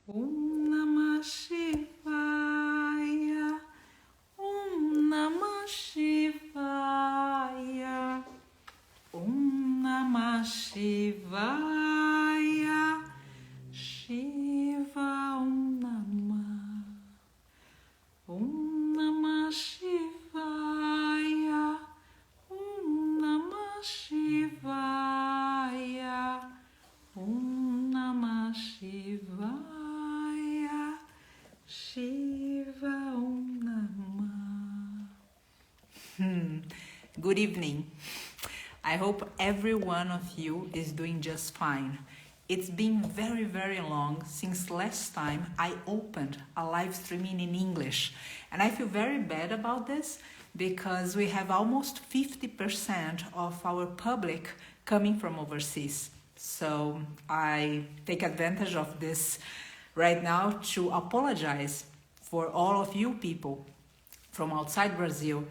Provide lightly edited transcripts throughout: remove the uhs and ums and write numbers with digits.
Om Namah Shivaya. Om Namah Shivaya. Om Namah Shivaya. Shiva Om Namah. Om Namah Shivaya. Om Namah Shivaya. Om Namah Shivaya. Shiva Om Namah. Good evening. I hope every one of you is doing just fine. It's been very, very long since last time I opened a live streaming in English. And I feel very bad about this because we have almost 50% of our public coming from overseas. So I take advantage of this right now to apologize for all of you people from outside Brazil,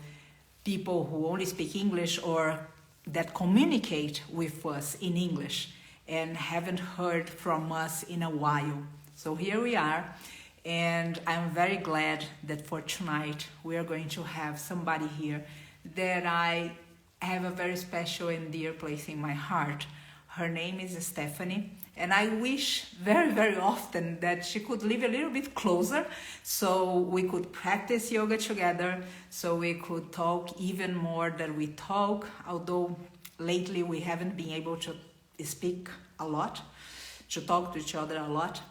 people who only speak English or that communicate with us in English and haven't heard from us in a while. So here we are, and I'm very glad that for tonight we are going to have somebody here that I have a very special and dear place in my heart. Her name is Stephanie, and I wish very, very often that she could live a little bit closer so we could practice yoga together, so we could talk even more than we talk, although lately we haven't been able to speak a lot, to talk to each other a lot.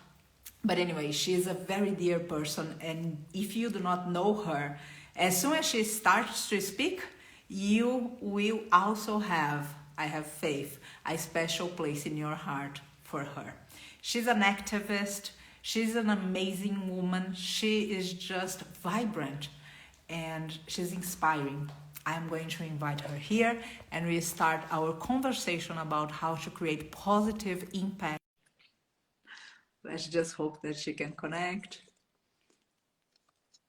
But anyway, she is a very dear person, and if you do not know her, as soon as she starts to speak, you will also have, I have faith, a special place in your heart for her. She's an activist, she's an amazing woman, she is just vibrant, and she's inspiring. I'm going to invite her here and we start our conversation about how to create positive impact. Let's just hope that she can connect.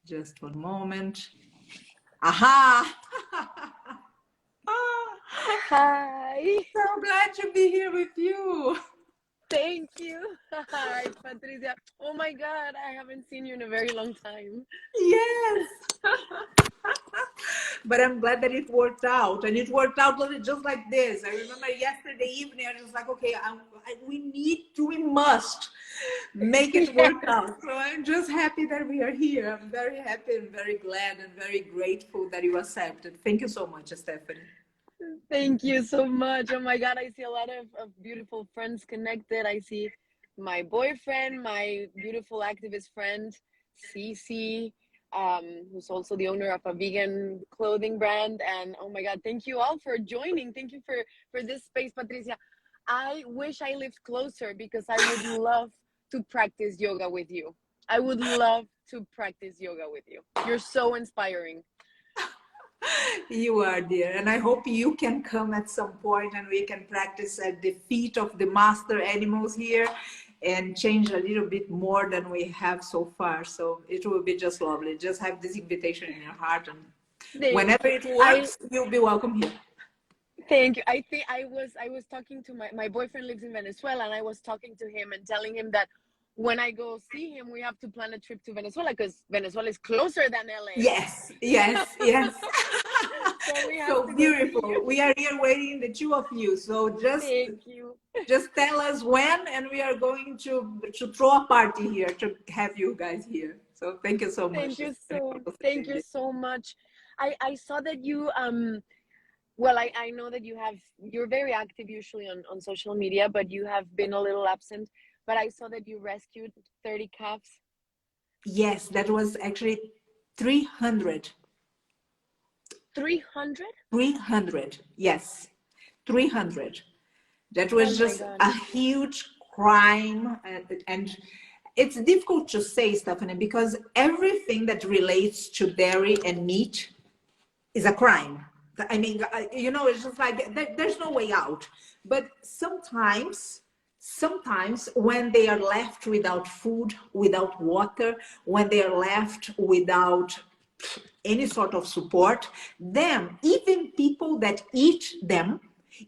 Just one moment. Aha! Hi. So glad to be here with you. Thank you. Hi, Patricia. Oh my God, I haven't seen you in a very long time. Yes. But I'm glad that it worked out, and it worked out just like this. I remember yesterday evening, I was just like, okay, we must make it work out. So I'm just happy that we are here. I'm very happy and very glad and very grateful that you accepted. Thank you so much, Stephanie. Thank you so much. Oh my God, I see a lot of beautiful friends connected. I see my boyfriend, my beautiful activist friend, Cece, who's also the owner of a vegan clothing brand. And oh my God, thank you all for joining. Thank you for this space, Patricia. I wish I lived closer because I would love to practice yoga with you. I would love to practice yoga with you. You're so inspiring. You are, dear, and I hope you can come at some point and we can practice at the feet of the master animals here and change a little bit more than we have so far. So it will be just lovely. Just have this invitation in your heart, and whenever it works, you'll be welcome here. Thank you. I think I was talking to my boyfriend lives in Venezuela, and I was talking to him and telling him that when I go see him, we have to plan a trip to Venezuela because Venezuela is closer than LA. Yes. So beautiful. We are here waiting, the two of you. So just tell us when, and we are going to throw a party here to have you guys here. So thank you so much. Thank you so much. I saw that you well, I know that you're very active usually on social media, but you have been a little absent. But I saw that you rescued 30 calves. Yes, that was actually 300. 300? 300, yes, 300. That was just a huge crime. And it's difficult to say, Stephanie, because everything that relates to dairy and meat is a crime. I mean, it's just like there's no way out. But sometimes when they are left without food, without water, when they are left without any sort of support, even people that eat them,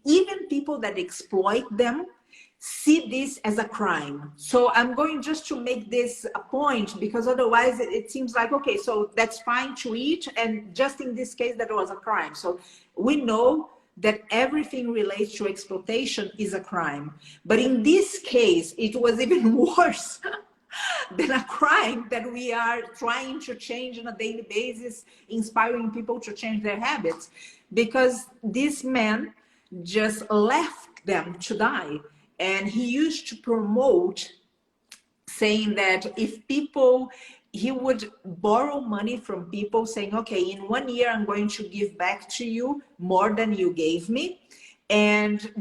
even people that exploit them, see this as a crime. So I'm going just to make this a point, because otherwise it seems like, okay, so that's fine to eat, and just in this case that was a crime. So we know that everything relates to exploitation is a crime, but in this case it was even worse than a crime that we are trying to change on a daily basis, inspiring people to change their habits, because this man just left them to die. And he used to promote, saying that if people, he would borrow money from people, saying, okay, in 1 year I'm going to give back to you more than you gave me, and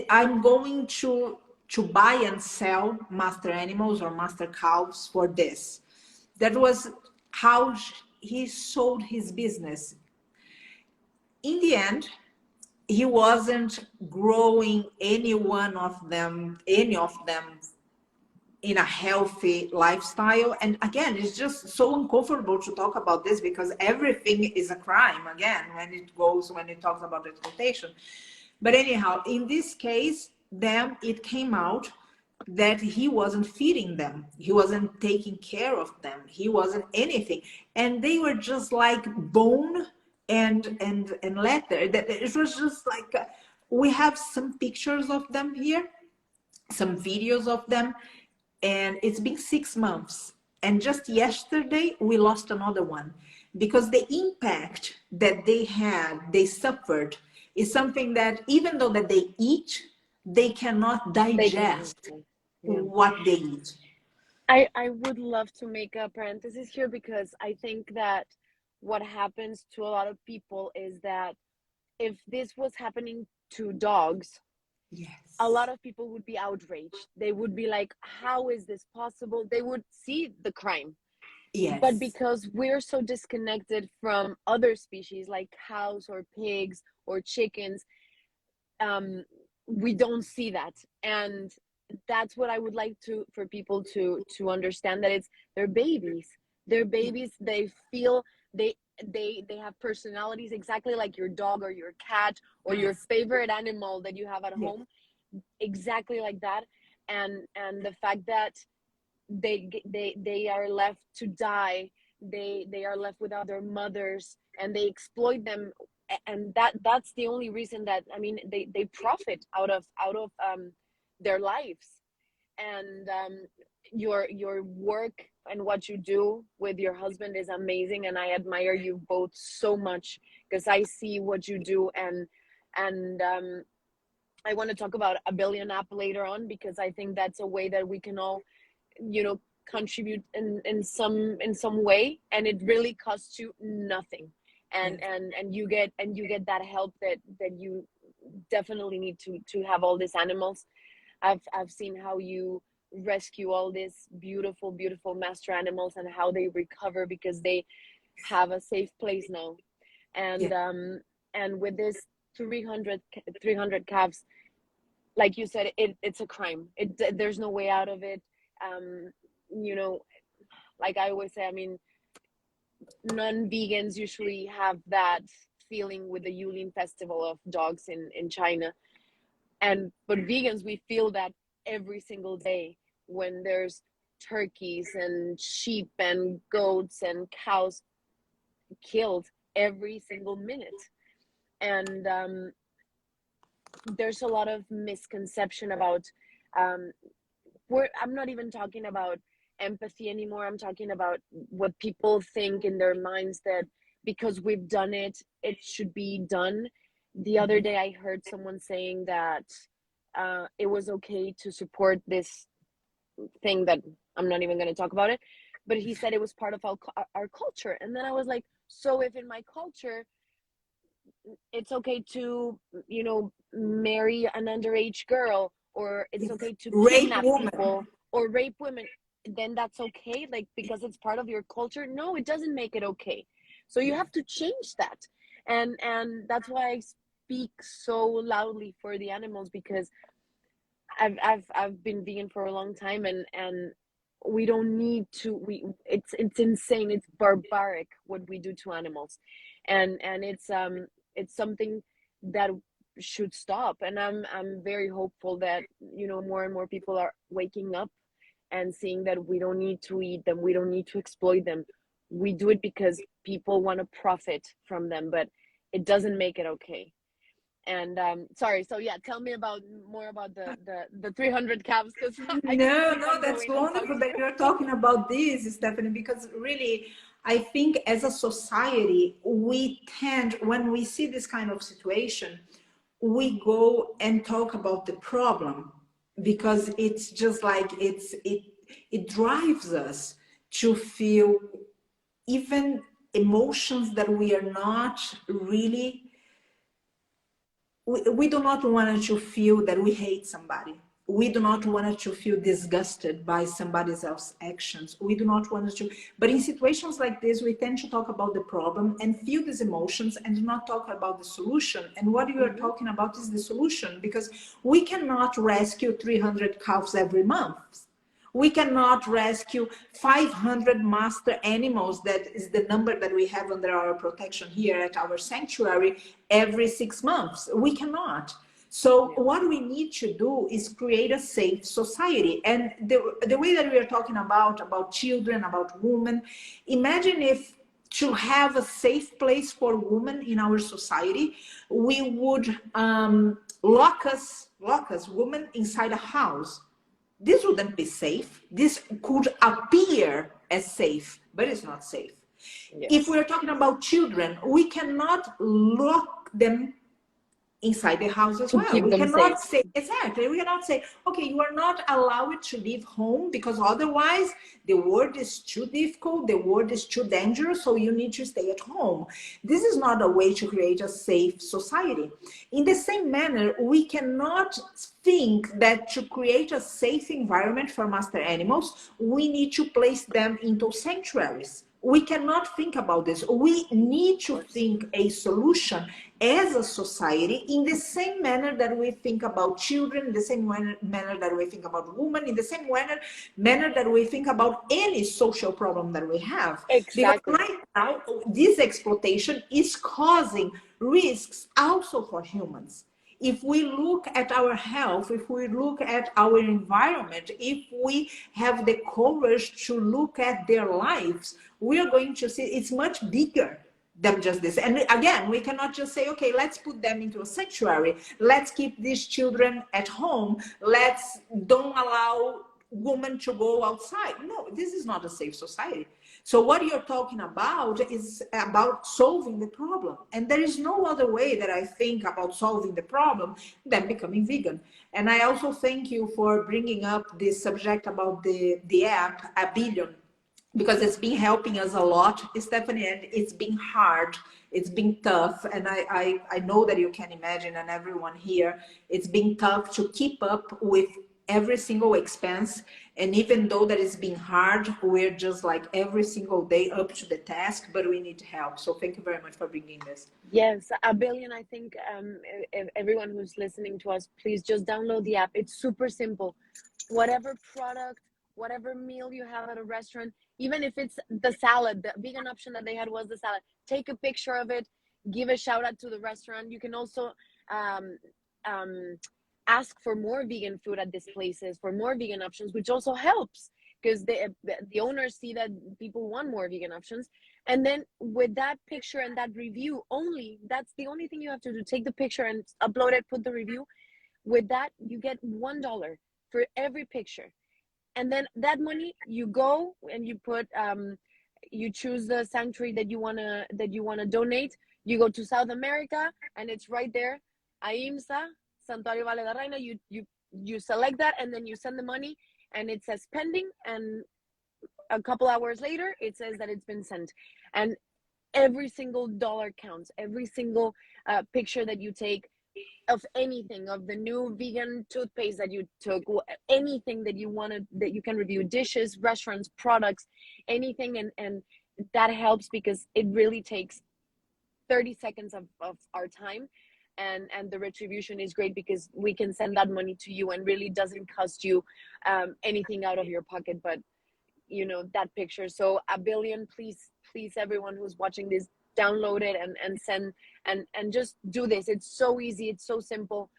I'm going to buy and sell master animals or master cows for this. That was how he sold his business. In the end, he wasn't growing any of them in a healthy lifestyle. And again, it's just so uncomfortable to talk about this, because everything is a crime again when it talks about exploitation. But anyhow, in this case, then it came out that he wasn't feeding them, he wasn't taking care of them, he wasn't anything, and they were just like bone and leather. That it was just like we have some pictures of them here, some videos of them, and it's been 6 months, and just yesterday we lost another one, because the impact that they suffered is something that even though that they eat, they cannot digest what they eat. I would love to make a parenthesis here, because I think that what happens to a lot of people is that if this was happening to dogs, Yes. a lot of people would be outraged. They would be like, how is this possible? They would see the crime. Yes. But because we're so disconnected from other species like cows or pigs or chickens, we don't see that. And that's what I would like for people to understand, that they're babies. They're babies. They feel, they have personalities exactly like your dog or your cat or your favorite animal that you have at home, exactly like that. And the fact that they are left to die, they are left without their mothers, and they exploit them, and that's the only reason that, I mean, they profit out of their lives. And your work and what you do with your husband is amazing, and I admire you both so much, because I see what you do. And I want to talk about a billion app later on, because I think that's a way that we can all, contribute in some way, and it really costs you nothing. And you get that help that you definitely need to have all these animals. I've seen how you rescue all these beautiful master animals, and how they recover because they have a safe place now. And with this 300 calves, like you said, it's a crime. There's no way out of it. Like I always say, I mean, non-vegans usually have that feeling with the Yulin festival of dogs in China, but vegans, we feel that every single day when there's turkeys and sheep and goats and cows killed every single minute. And there's a lot of misconception about I'm not even talking about empathy anymore. I'm talking about what people think in their minds, that because we've done it, it should be done. The other day I heard someone saying that it was okay to support this thing that I'm not even going to talk about it, but he said it was part of our culture. And then I was like, so if in my culture it's okay to, marry an underage girl, or it's okay to kidnap people or rape women, then that's okay, like, because it's part of your culture? No, it doesn't make it okay. So you have to change that. And that's why I speak so loudly for the animals, because I've been vegan for a long time, and we don't need to, it's insane, it's barbaric what we do to animals. And it's something that should stop. And I'm very hopeful that, you know, more and more people are waking up and seeing that we don't need to eat them, we don't need to exploit them. We do it because people want to profit from them, but it doesn't make it okay. And sorry, so yeah, tell me about more about the 300 calves, because I can No, keep no, on that's going and wonderful talking. that you're talking about this, Stephanie, because really, I think as a society, we tend, when we see this kind of situation, we go and talk about the problem because it's just like it drives us to feel even emotions that we are not really, we do not want to feel that we hate somebody. We do not want to feel disgusted by somebody else's actions. We do not want to, but in situations like this, we tend to talk about the problem and feel these emotions and do not talk about the solution. And what you are talking about is the solution, because we cannot rescue 300 calves every month. We cannot rescue 500 master animals, that is the number that we have under our protection here at our sanctuary, every 6 months. We cannot. So what we need to do is create a safe society. And the way that we are talking about children, about women, imagine if to have a safe place for women in our society, we would lock us women inside a house. This wouldn't be safe. This could appear as safe, but it's not safe. Yes. If we're talking about children, we cannot lock them inside the house as well. We cannot say, exactly, we cannot say, okay, you are not allowed to leave home because otherwise the world is too difficult, the world is too dangerous, so you need to stay at home. This is not a way to create a safe society. In the same manner, we cannot think that to create a safe environment for master animals, we need to place them into sanctuaries. We cannot think about this. We need to think a solution as a society in the same manner that we think about children, in the same manner that we think about women, in the same manner that we think about any social problem that we have. Exactly. Because right now, this exploitation is causing risks also for humans. If we look at our health, if we look at our environment, if we have the courage to look at their lives, we are going to see it's much bigger than just this. And again, we cannot just say, okay, let's put them into a sanctuary. Let's keep these children at home. Let's don't allow women to go outside. No, this is not a safe society. So what you're talking about is about solving the problem. And there is no other way that I think about solving the problem than becoming vegan. And I also thank you for bringing up this subject about the app, A Billion, because it's been helping us a lot, Stephanie, and it's been hard. It's been tough. And I know that you can imagine, and everyone here, it's been tough to keep up with every single expense. And even though that it's been hard, we're just like every single day up to the task, but we need help. So thank you very much for bringing this. Yes, A Billion. I think everyone who's listening to us, please just download the app. It's super simple. Whatever product, whatever meal you have at a restaurant, even if it's the salad, the vegan option that they had was the salad, take a picture of it, give a shout out to the restaurant. You can also ask for more vegan food at these places, for more vegan options, which also helps because the owners see that people want more vegan options. And then with that picture and that review only, that's the only thing you have to do. Take the picture and upload it, put the review. With that, you get $1 for every picture. And then that money, you go and you put, you choose the sanctuary that you wanna donate. You go to South America, and it's right there, AIMSA, Santuario Valle de Reina. You select that, and then you send the money, and it says pending. And a couple hours later, it says that it's been sent. And every single dollar counts. Every single picture that you take of anything, of the new vegan toothpaste that you took, anything that you wanted, that you can review, dishes, restaurants, products, anything. And that helps because it really takes 30 seconds of our time. And the retribution is great because we can send that money to you and really doesn't cost you anything out of your pocket, but you know, that picture. So A Billion, please, everyone who's watching this, download it and send and just do this. It's so easy, it's so simple.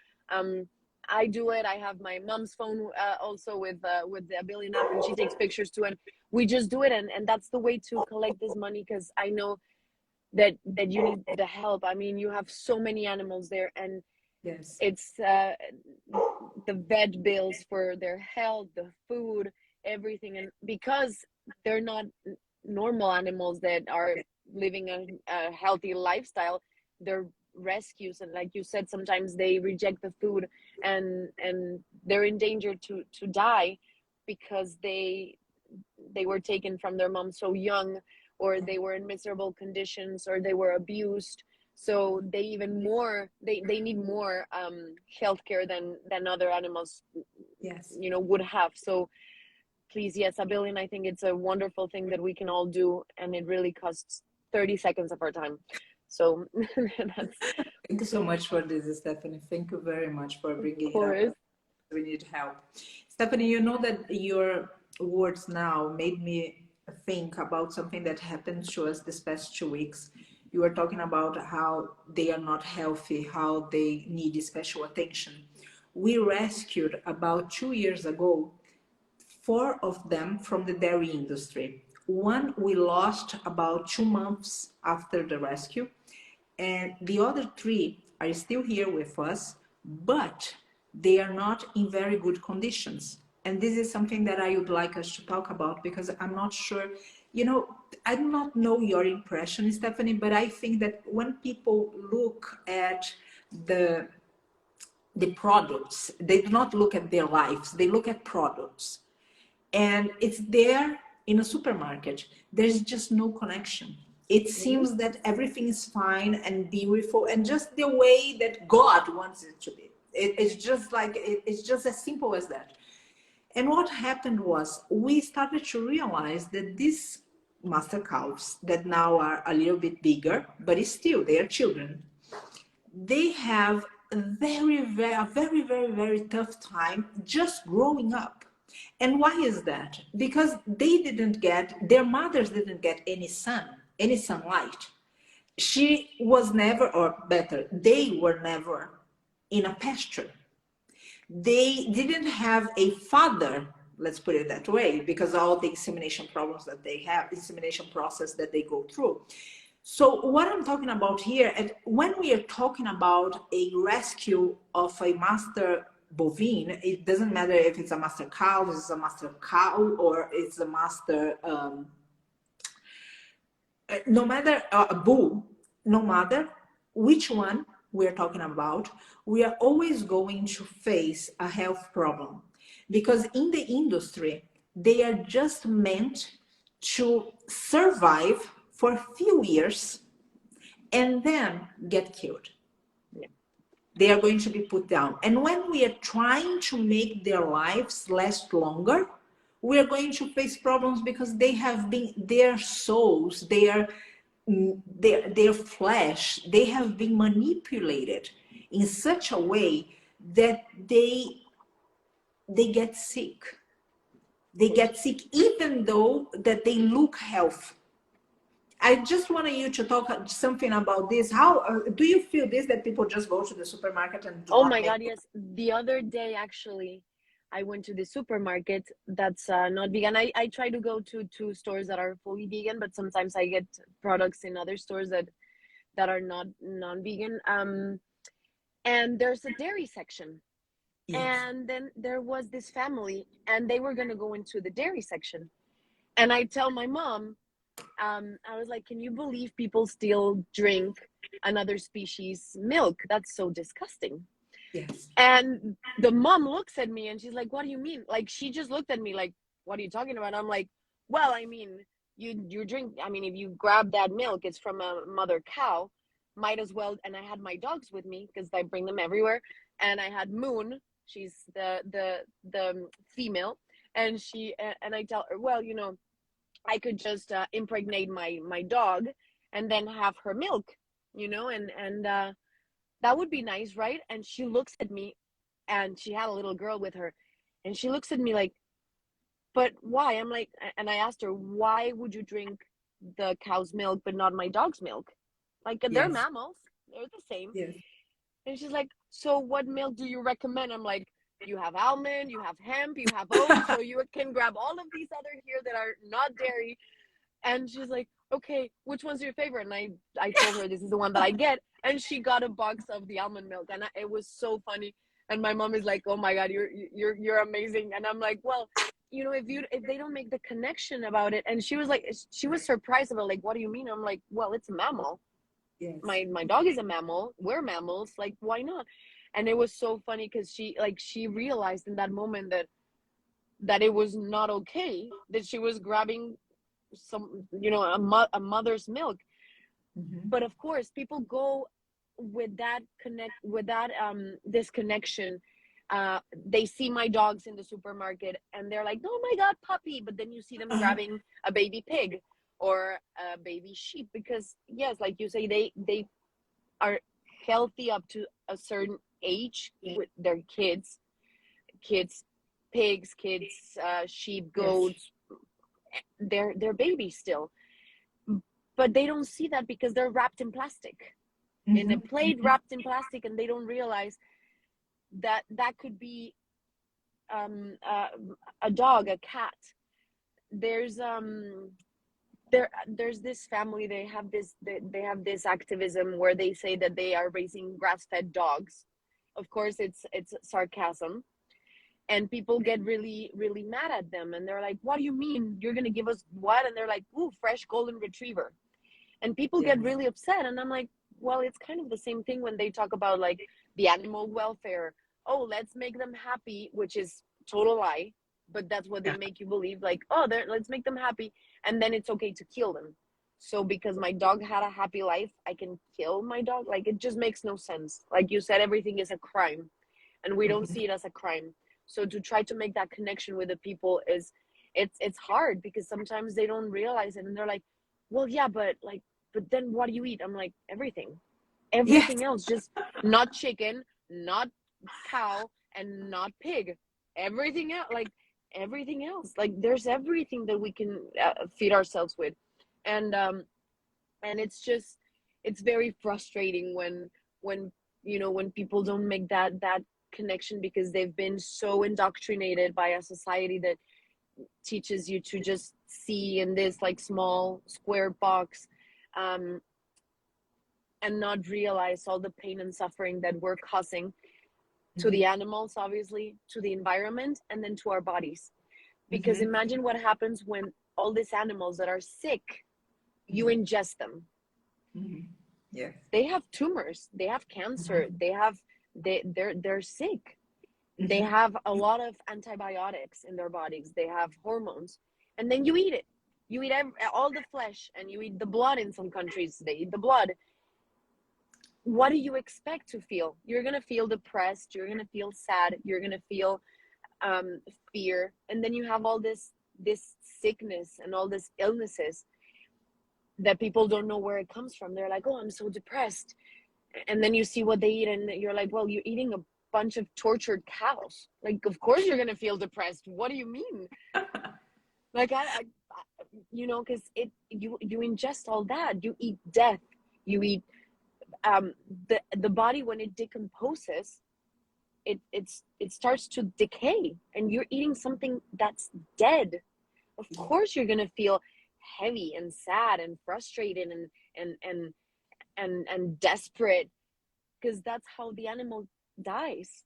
I do it. I have my mom's phone also with the Billion app, and she takes pictures too, and we just do it, and that's the way to collect this money, because I know that you need the help. I mean, you have so many animals there, and Yes. it's the vet bills for their health, the food, everything, and because they're not normal animals that are living a healthy lifestyle, they're rescues, and like you said, sometimes they reject the food, and they're in danger to die because they were taken from their mom so young, or they were in miserable conditions, or they were abused. So they even more they need more healthcare than other animals, Yes. you know, would have. So please, yes, a billion, I think it's a wonderful thing that we can all do, and it really costs 30 seconds of our time. So that's, Thank you so much for this, Stephanie. Thank you very much for of bringing it up. course. We need help. Stephanie, you know that your words now made me think about something that happened to us this past 2 weeks. You were talking about how they are not healthy, how they need special attention. We rescued about 2 years ago 4 of them from the dairy industry. One we lost about 2 months after the rescue, and the other 3 are still here with us, but they are not in very good conditions. And this is something that I would like us to talk about, because I'm not sure, you know, I do not know your impression, Stephanie, but I think that when people look at the products, they do not look at their lives, they look at products. And it's there in a supermarket. There's just no connection. It seems that everything is fine and beautiful and just the way that God wants it to be. It's just like, it's just as simple as that. And what happened was we started to realize that these master cows that now are a little bit bigger, but still they are children, they have a very tough time just growing up. And why is that? Because they didn't get, their mothers didn't get any sunlight. She was never, or better, they were never in a pasture. They didn't have a father, let's put it that way, because all the insemination problems that they have, insemination process that they go through. So what I'm talking about here, and when we are talking about a rescue of a master bovine, it doesn't matter if it's a master cow, it's a master cow, or it's a master, no matter a bull, no matter which one we're talking about, we are always going to face a health problem, because in the industry, they are just meant to survive for a few years and then get killed. Yeah. They are going to be put down. And when we are trying to make their lives last longer, we are going to face problems, because they have been, their souls, their flesh, they have been manipulated in such a way that they get sick. They get sick even though that they look healthy. I just wanted you to talk something about this. How do you feel this, that people just go to the supermarket and do Oh not my make... God, yes. The other day, actually, I went to the supermarket that's not vegan. I try to go to stores that are fully vegan, but sometimes I get products in other stores that are not non-vegan. And there's a dairy section. Yes. And then there was this family, and they were going to go into the dairy section. And I tell my mom, I was like, can you believe people still drink another species milk? That's so disgusting. Yes. And the mom looks at me and she's like, what do you mean? Like, she just looked at me like, what are you talking about? I'm like, well, I mean, you drink, I mean, if you grab that milk, it's from a mother cow, might as well. And I had my dogs with me because I bring them everywhere. And I had Moon, she's the female, and I tell her, well, you know, I could just impregnate my dog and then have her milk, you know, and that would be nice, right? And she looks at me, and she had a little girl with her, and she looks at me like, but why? I'm like, and I asked her, why would you drink the cow's milk but not my dog's milk? Like they're mammals, they're the same. Yes. And she's like, so what milk do you recommend? I'm like, you have almond, you have hemp, you have oats, so you can grab all of these other here that are not dairy. And she's like, okay, which one's your favorite? And I told her this is the one that I get. And she got a box of the almond milk, and it was so funny. And my mom is like, oh my God, you're amazing. And I'm like, well, you know, if they don't make the connection about it. And she was surprised about, like, what do you mean? I'm like, well, it's a mammal. Yes. My dog is a mammal. We're mammals. Like, why not? And it was so funny because she realized in that moment that it was not okay that she was grabbing some, you know, a mother's milk. But of course, people go with that disconnection. They see my dogs in the supermarket and they're like, oh my God, puppy. But then you see them grabbing a baby pig or a baby sheep, because yes, like you say, they are healthy up to a certain age with their kids, pigs, sheep, goats. They're babies still, but they don't see that because they're wrapped in plastic, in a plate wrapped in plastic, and they don't realize that could be a dog, a cat. There's this family, they have this activism where they say that they are raising grass-fed dogs. Of course, it's sarcasm, and people get really, really mad at them, and they're like, what do you mean you're gonna give us what? And they're like, ooh, fresh golden retriever. And people get really upset, and I'm like, well, it's kind of the same thing when they talk about like the animal welfare. Oh, let's make them happy, which is total lie, but that's what they make you believe, like, oh, let's make them happy, and then it's okay to kill them. So because my dog had a happy life, I can kill my dog? Like, it just makes no sense. Like you said, everything is a crime, and we don't see it as a crime. So to try to make that connection with the people it's hard, because sometimes they don't realize it, and they're like, well, yeah, but then what do you eat? I'm like, everything else, just not chicken, not cow, and not pig. Everything else, like there's everything that we can feed ourselves with. And it's very frustrating when you know, when people don't make that connection, because they've been so indoctrinated by a society that teaches you to just see in this like small square box, and not realize all the pain and suffering that we're causing to the animals, obviously, to the environment, and then to our bodies. Because imagine what happens when all these animals that are sick, you ingest them. Yes. They have tumors, they have cancer, they're sick. They have a lot of antibiotics in their bodies, they have hormones, and then you eat it. You eat all the flesh, and you eat the blood. In some countries, they eat the blood. What do you expect to feel? You're going to feel depressed, you're going to feel sad, you're going to feel fear, and then you have all this sickness and all these illnesses that people don't know where it comes from. They're like, oh, I'm so depressed. And then you see what they eat, and you're like, well, you're eating a bunch of tortured cows. Like, of course you're going to feel depressed. What do you mean? Like, I you know, because you ingest all that. You eat death. You eat the body, when it decomposes, it starts to decay, and you're eating something that's dead. Of course you're going to feel heavy and sad and frustrated and desperate, because that's how the animal dies.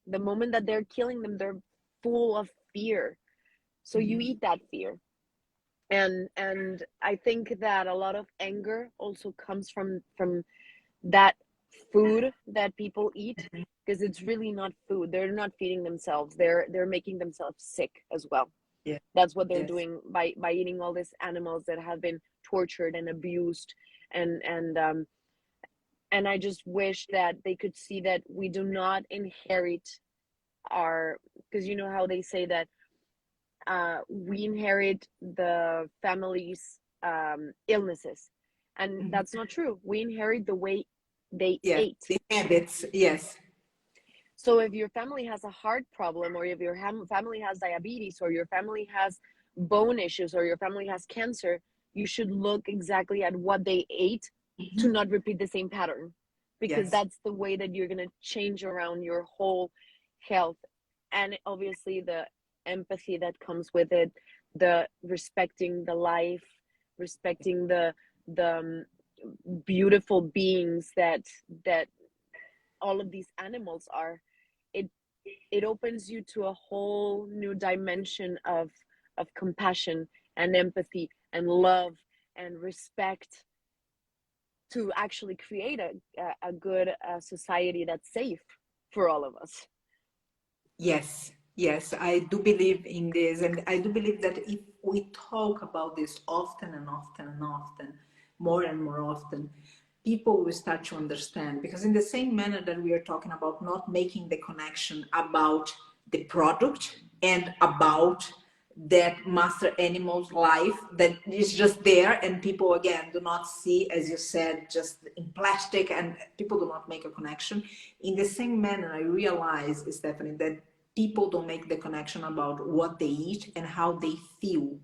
The moment that they're killing them, they're full of fear. So you eat that fear. And I think that a lot of anger also comes from that food that people eat, because it's really not food. They're not feeding themselves. They're making themselves sick as well. Yeah. That's what they're doing by eating all these animals that have been tortured and abused. And I just wish that they could see that we do not inherit because you know how they say that we inherit the family's illnesses, and that's not true. We inherit the way they ate. The habits, yes. So if your family has a heart problem, or if your family has diabetes, or your family has bone issues, or your family has cancer, you should look exactly at what they ate to not repeat the same pattern, because Yes. that's the way that you're going to change around your whole health. And obviously the empathy that comes with it, the respecting the life, respecting the beautiful beings that all of these animals are. It opens you to a whole new dimension of compassion and empathy and love and respect, to actually create a good society that's safe for all of us. Yes, yes, I do believe in this. And I do believe that if we talk about this often and often and often, more and more often, people will start to understand. Because in the same manner that we are talking about not making the connection about the product and about that master animal's life that is just there, and people again do not see, as you said, just in plastic, and people do not make a connection. In the same manner, I realize, Stephanie, that people don't make the connection about what they eat and how they feel,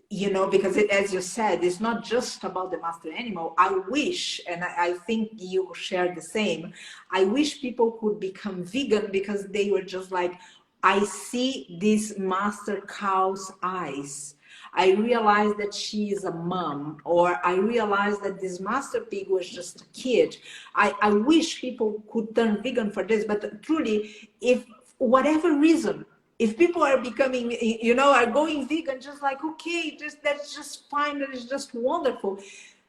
you know, because as you said, it's not just about the master animal. I wish, and I think you share the same, I wish people could become vegan because they were just like, I see this master cow's eyes, I realized that she is a mom, or I realized that this master pig was just a kid. I wish people could turn vegan for this. But truly, if whatever reason, if people are becoming, you know, are going vegan, just like, okay, just that's just fine, that is just wonderful.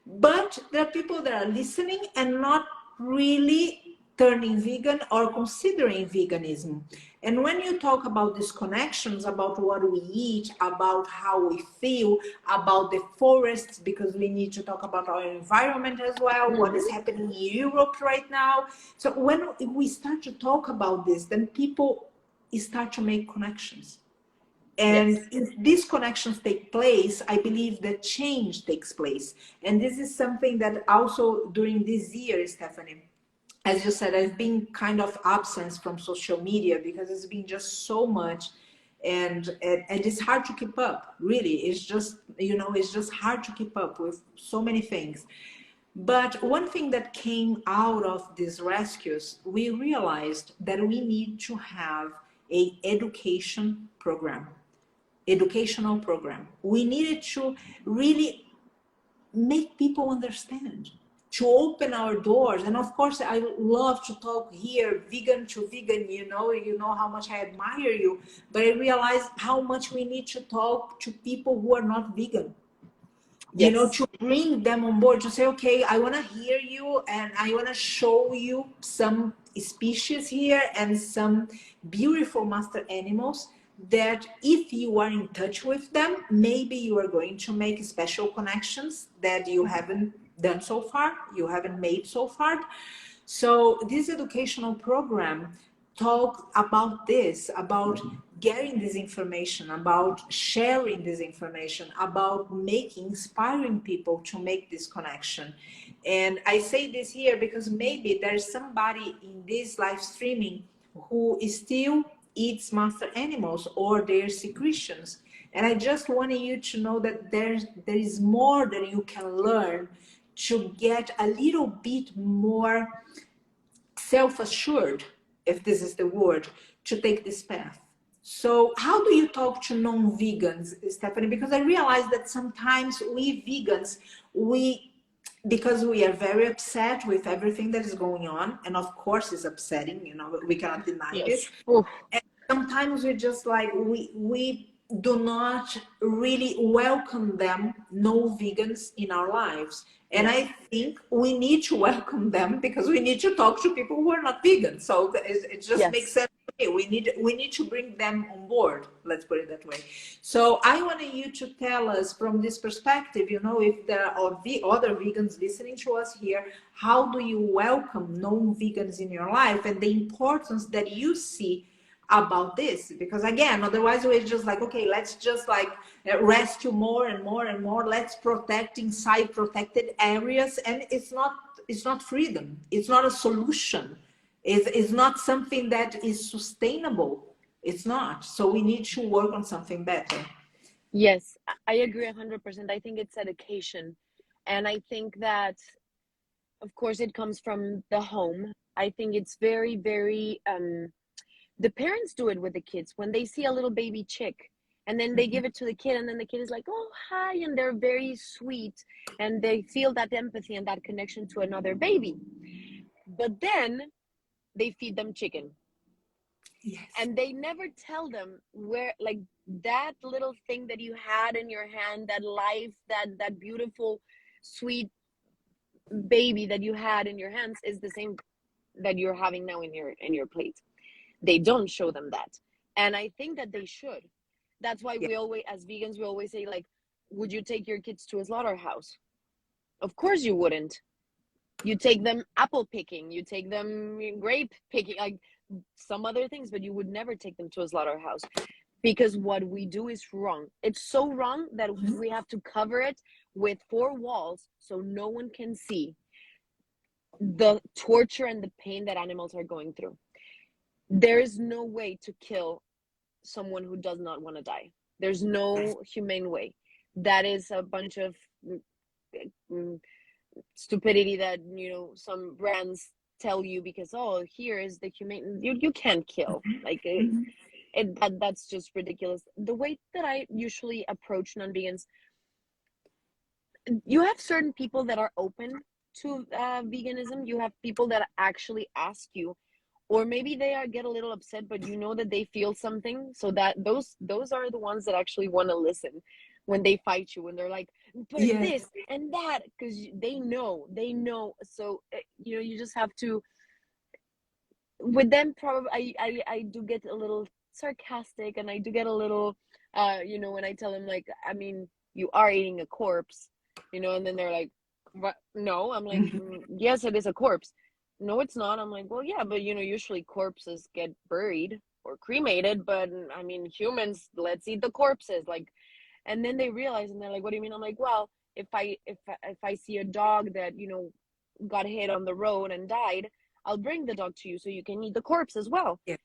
But there are people that are listening and not really turning vegan or considering veganism. And when you talk about these connections, about what we eat, about how we feel, about the forests, because we need to talk about our environment as well, what is happening in Europe right now. So when we start to talk about this, then people start to make connections. And Yes. if these connections take place, I believe that change takes place. And this is something that also during this year, Stephanie, as you said, I've been kind of absent from social media because it's been just so much, and it's hard to keep up. Really, it's just, you know, it's just hard to keep up with so many things. But one thing that came out of these rescues, we realized that we need to have a educational program. We needed to really make people understand, to open our doors. And of course, I love to talk here vegan to vegan, you know how much I admire you, but I realize how much we need to talk to people who are not vegan, you know, Yes. to bring them on board, to say, okay, I want to hear you and I want to show you some species here and some beautiful master animals that if you are in touch with them, maybe you are going to make special connections that you haven't done so far, you haven't made so far. So this educational program talk about this, about getting this information, about sharing this information, about making, inspiring people to make this connection. And I say this here because maybe there's somebody in this live streaming who still eats master animals or their secretions. And I just wanted you to know that there is more that you can learn to get a little bit more self-assured, if this is the word, to take this path. So how do you talk to non-vegans, Stephanie? Because I realize that sometimes we vegans, because we are very upset with everything that is going on, and of course it's upsetting, you know, we cannot deny this. Yes. Oof. And sometimes we just like, we do not really welcome them, no vegans in our lives. And No. I think we need to welcome them because we need to talk to people who are not vegan. So it just makes Yes. sense. Okay, we need to bring them on board. Let's put it that way. So I wanted you to tell us from this perspective, you know, if there are other vegans listening to us here, how do you welcome non-vegans in your life and the importance that you see about this? Because again, otherwise we're just like, okay, let's just like rescue more and more and more, let's protect inside protected areas, and it's not freedom, it's not a solution, it's not something that is sustainable, it's not. So we need to work on something better. Yes, I agree 100%. I think it's education. And I think that, of course, it comes from the home. I think it's very, very, the parents do it with the kids when they see a little baby chick, and then they give it to the kid, and then the kid is like, oh, hi, and they're very sweet, and they feel that empathy and that connection to another baby. But then they feed them chicken. Yes. And they never tell them where, like, that little thing that you had in your hand, that life, that beautiful, sweet baby that you had in your hands is the same that you're having now in your plate. They don't show them that. And I think that they should. That's why we always, as vegans, we always say, like, would you take your kids to a slaughterhouse? Of course you wouldn't. You take them apple picking, you take them grape picking, like some other things, but you would never take them to a slaughterhouse, because what we do is wrong. It's so wrong that we have to cover it with 4 walls so no one can see the torture and the pain that animals are going through. There is no way to kill someone who does not want to die. There's no humane way. That is a bunch of stupidity that, you know, some brands tell you because, oh, here is the humane. You can't kill. Like that's just ridiculous. The way that I usually approach non-vegans, you have certain people that are open to veganism. You have people that actually ask you, or maybe they get a little upset, but you know that they feel something, so that those are the ones that actually want to listen when they fight you, when they're like, but this and that, because they know. So you know, you just have to, with them, probably I do get a little sarcastic, and I do get a little you know, when I tell them, like, I mean, you are eating a corpse, you know, and then they're like, what? No. I'm like, yes, it is a corpse. No, it's not. I'm like, well, yeah, but you know, usually corpses get buried or cremated, but I mean, humans, let's eat the corpses. Like, and then they realize, and they're like, what do you mean? I'm like, well, if I see a dog that, you know, got hit on the road and died, I'll bring the dog to you so you can eat the corpse as well. Yeah.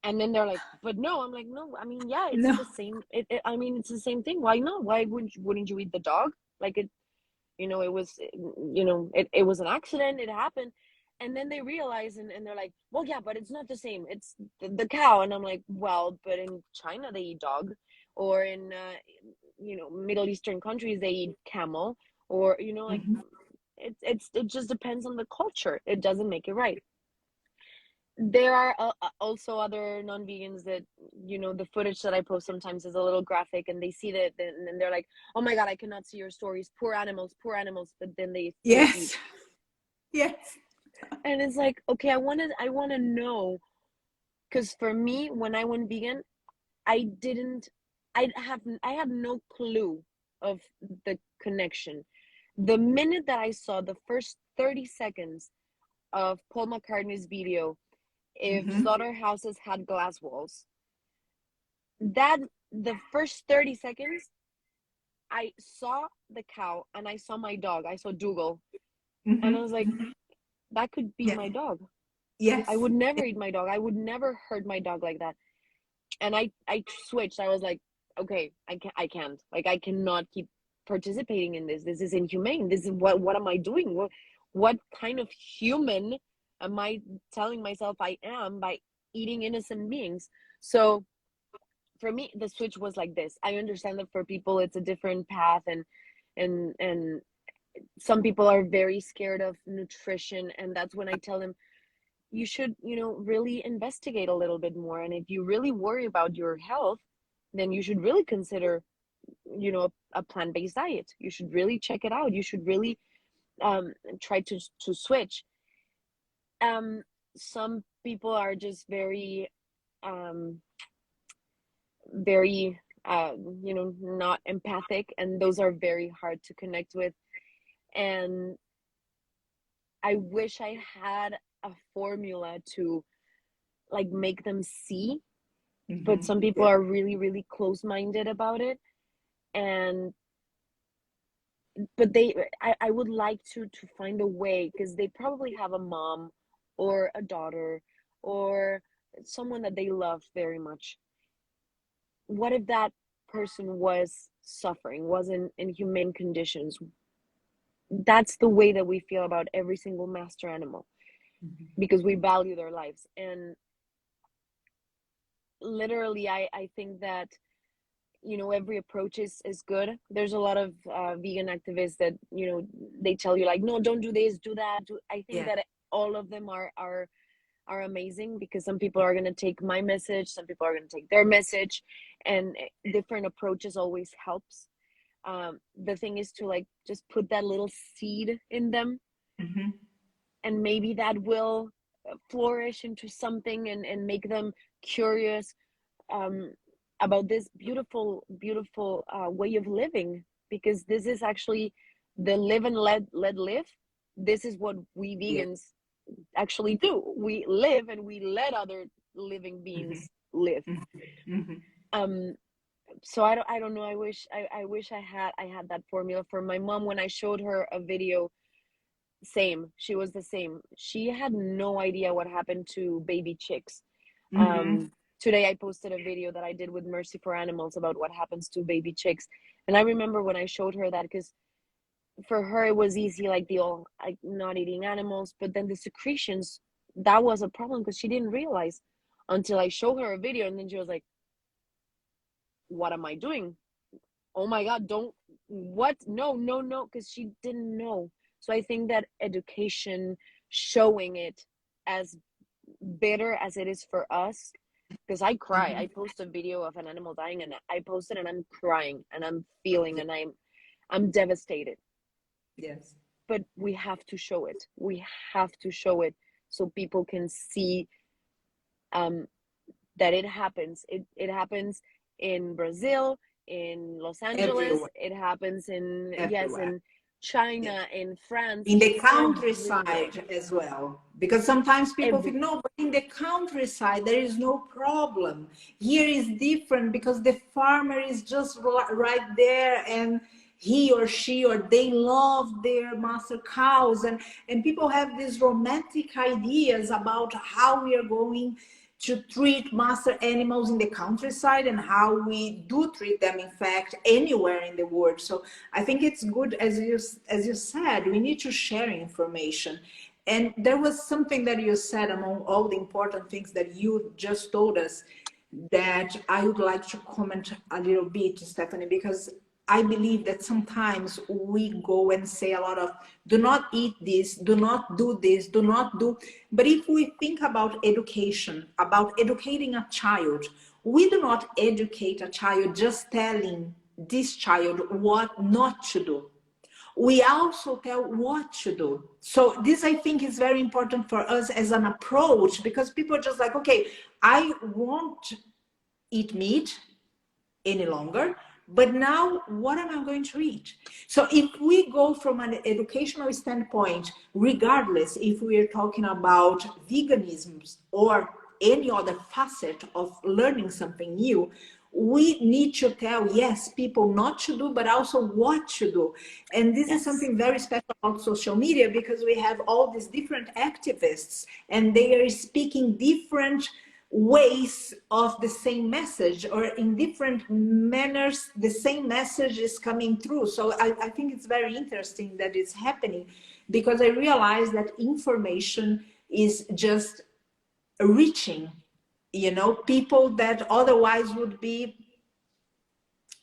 And then they're like, but no. I'm like, no, I mean, yeah, it's No. the same. I mean, it's the same thing. Why not? Why wouldn't you eat the dog? Like, it, you know, it was, you know, it was an accident. It happened. And then they realize, and they're like, well, yeah, but it's not the same. It's the cow. And I'm like, well, but in China, they eat dog. Or in, you know, Middle Eastern countries, they eat camel. Or, you know, like, it just depends on the culture. It doesn't make it right. There are also other non-vegans that, you know, the footage that I post sometimes is a little graphic, and they see that, and they're like, oh my God, I cannot see your stories. Poor animals, but then they still eat. Yes. And it's like, okay, I want to know, because for me, when I went vegan, I had no clue of the connection. The minute that I saw the first 30 seconds of Paul McCartney's video, if slaughterhouses had glass walls, that the first 30 seconds, I saw the cow and I saw my dog. I saw Dougal. And I was like, that could be my dog. Yes. I would never eat my dog. I would never hurt my dog like that. And I switched. I was like, okay, I can't. Like, I cannot keep participating in this. This is inhumane. This is what am I doing? What kind of human am I telling myself I am by eating innocent beings? So for me, the switch was like this. I understand that for people it's a different path, and some people are very scared of nutrition, and that's when I tell them, you should, you know, really investigate a little bit more. And if you really worry about your health, then you should really consider, you know, a plant-based diet. You should really check it out. You should really try to switch. Some people are just very you know, not empathic, and those are very hard to connect with. And I wish I had a formula to, like, make them see, but some people are really, really close-minded about it. And but I would like to find a way, because they probably have a mom or a daughter or someone that they love very much. What if that person was suffering, was in inhumane conditions? that's the way that we feel about every single master animal, because we value their lives. And literally, I think that, you know, every approach is good. There's a lot of vegan activists that, you know, they tell you like, no, don't do this, do that. I think that all of them are amazing, because some people are going to take my message, some people are going to take their message, and different approaches always helps. The thing is to like just put that little seed in them, and maybe that will flourish into something and make them curious about this beautiful way of living, because this is actually the live and let live. This is what we vegans actually do. We live and we let other living beings live. So I don't know, I wish I had that formula for my mom. When I showed her a video, same, she was the same. She had no idea what happened to baby chicks. Today I posted a video that I did with Mercy for Animals about what happens to baby chicks. And I remember when I showed her that, because for her it was easy, like the all like not eating animals, but then the secretions, that was a problem, because she didn't realize until I showed her a video, and then she was like, what am I doing? Oh my God, don't, what? No, because she didn't know. So I think that education, showing it as bitter as it is for us, because I cry. I post a video of an animal dying, and I post it and I'm crying and I'm feeling and I'm devastated. Yes. But we have to show it. We have to show it so people can see that it happens. It happens in Brazil, in Los Angeles. Everywhere. It happens in Everywhere. in China, in France, in the everywhere. countryside as well, because sometimes people think, no, but in the countryside there is no problem. Here is different, because the farmer is just right there, and he or she or they love their master cows, and people have these romantic ideas about how we are going to treat master animals in the countryside, and how we do treat them, in fact, anywhere in the world. So I think it's good, as you said, we need to share information. And there was something that you said among all the important things that you just told us, that I would like to comment a little bit, Stephanie, because I believe that sometimes we go and say a lot of, do not eat this, do not do this, do not do. But if we think about education, about educating a child, we do not educate a child just telling this child what not to do. We also tell what to do. So this, I think, is very important for us as an approach, because people are just like, okay, I won't eat meat any longer, but now what am I going to eat? So if we go from an educational standpoint, regardless if we are talking about veganism or any other facet of learning something new, we need to tell, yes, people not to do, but also what to do. And this is something very special about social media, because we have all these different activists, and they are speaking different ways of the same message, or in different manners the same message is coming through. So I think it's very interesting that it's happening, because I realize that information is just reaching, people that otherwise would be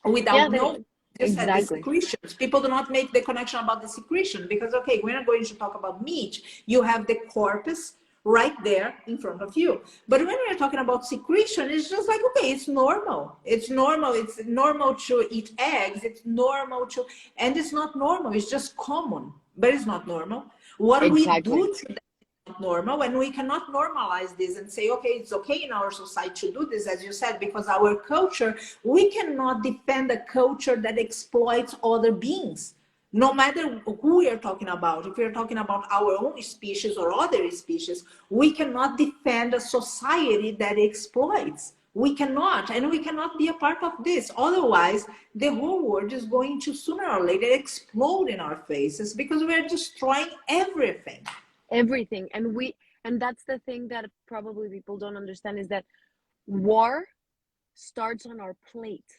without knowing. Just said the secretions. People do not make the connection about the secretion, because, okay, we're not going to talk about meat. You have the corpus right there in front of you. But when we're talking about secretion, it's just like, okay, it's normal. It's normal. It's normal to eat eggs. It's normal to, and it's not normal. It's just common, but it's not normal. What we do to that is not normal, and we cannot normalize this and say, okay, it's okay in our society to do this, as you said, because our culture, we cannot defend a culture that exploits other beings. No matter who we are talking about, if we're talking about our own species or other species, we cannot defend a society that exploits. We cannot, and we cannot be a part of this. Otherwise, the whole world is going to sooner or later explode in our faces, because we're destroying everything. Everything. And that's the thing that probably people don't understand, is that war starts on our plate.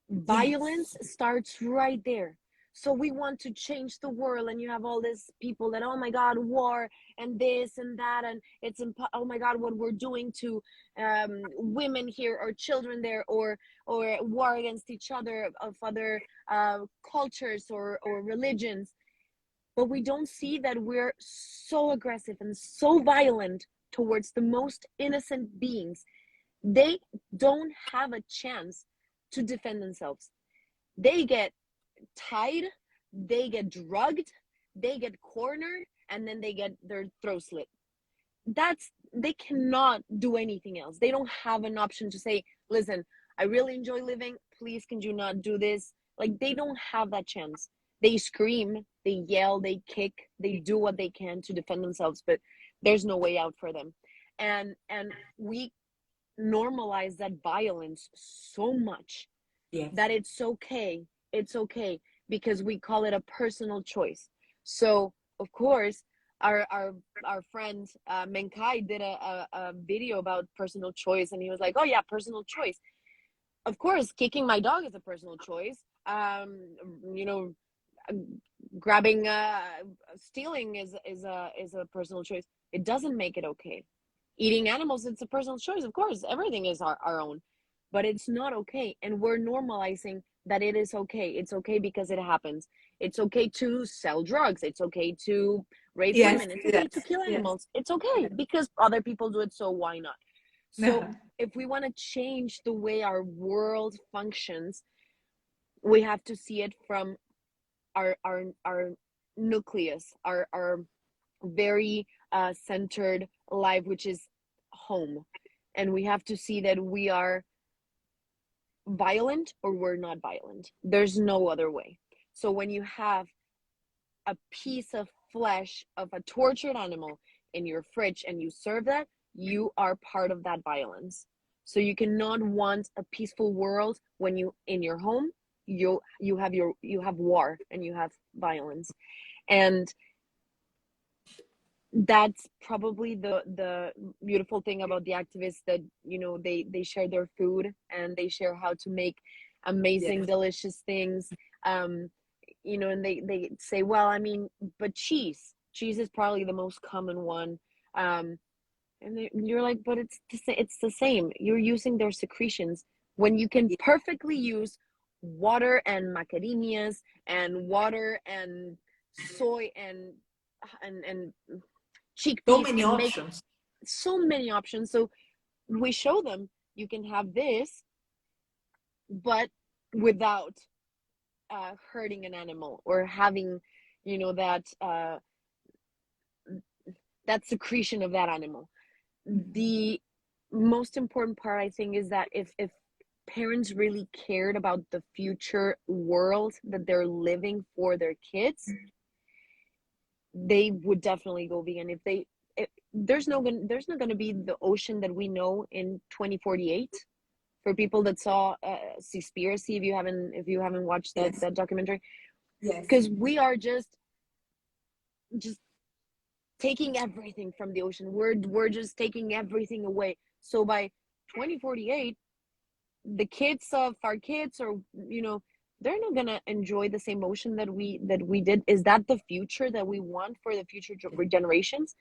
Violence starts right there. So we want to change the world, and you have all these people that, oh my God, war and this and that, and it's oh my God, what we're doing to women here or children there, or war against each other of other cultures or religions. But we don't see that we're so aggressive and so violent towards the most innocent beings. They don't have a chance to defend themselves. They get tied, they get drugged, they get cornered, and then they get their throat slit. They cannot do anything else. They don't have an option to say, listen, I really enjoy living, please can you not do this? Like, they don't have that chance. They scream, they yell, they kick, they do what they can to defend themselves, but there's no way out for them. And we normalize that violence so much, yes, that it's okay because we call it a personal choice. So of course our friend Menkai did a video about personal choice, and he was like, oh yeah, personal choice. Of course, kicking my dog is a personal choice. You know, grabbing stealing is a personal choice. It doesn't make it okay. Eating animals, it's a personal choice. Of course, everything is our own, but it's not okay. And we're normalizing that it is okay. It's okay because it happens. It's okay to sell drugs. It's okay to rape women. It's okay to kill animals. It's okay because other people do it, so why not? So if we want to change the way our world functions, we have to see it from our nucleus, our very centered life, which is home. And we have to see that we are violent or we're not violent. There's no other way. So when you have a piece of flesh of a tortured animal in your fridge and you serve that, you are part of that violence. So you cannot want a peaceful world when you in your home you have war and you have violence. And that's probably the beautiful thing about the activists, that they share their food and they share how to make amazing delicious things, and they say, well, I mean, but cheese is probably the most common one, and you're like, but it's the same. You're using their secretions when you can perfectly use water and macadamias and water and soy and chickpeas. So many options. So we show them you can have this, but without hurting an animal or having that secretion of that animal. The most important part, I think, is that if parents really cared about the future world that they're living for their kids, they would definitely go vegan. There's not going to be the ocean that we know in 2048. For people that saw Seaspiracy, if you haven't watched that documentary, because we are just taking everything from the ocean. We're just taking everything away. So by 2048, the kids of our kids, or they're not gonna enjoy the same ocean that we did. Is that the future that we want for the future generations?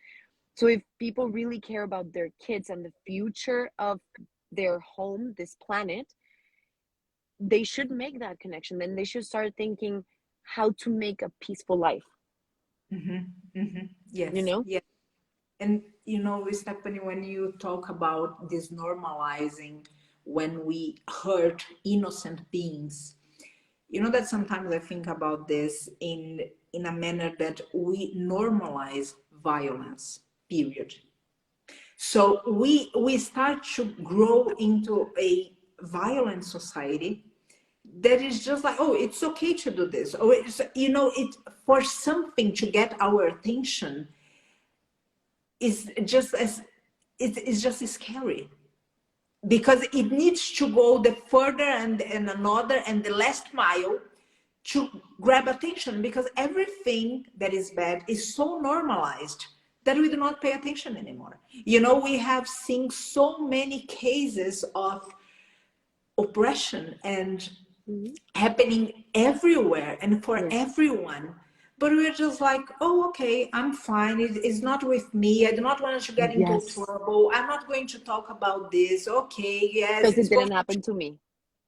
So if people really care about their kids and the future of their home, this planet, they should make that connection. Then they should start thinking how to make a peaceful life. Yes. Yeah. And Stephanie, when you talk about this normalizing, when we hurt innocent beings, that sometimes I think about this in a manner that we normalize violence, period. So we start to grow into a violent society that is just like, oh, it's okay to do this. Oh, it's, it for something to get our attention is just it's just scary, because it needs to go the further and another and the last mile to grab attention, because everything that is bad is so normalized that we do not pay attention anymore. We have seen so many cases of oppression and happening everywhere and for everyone. But we're just like, oh, okay, I'm fine. It's not with me. I do not want to get into trouble. I'm not going to talk about this. Okay, yes. Because it didn't happen to me.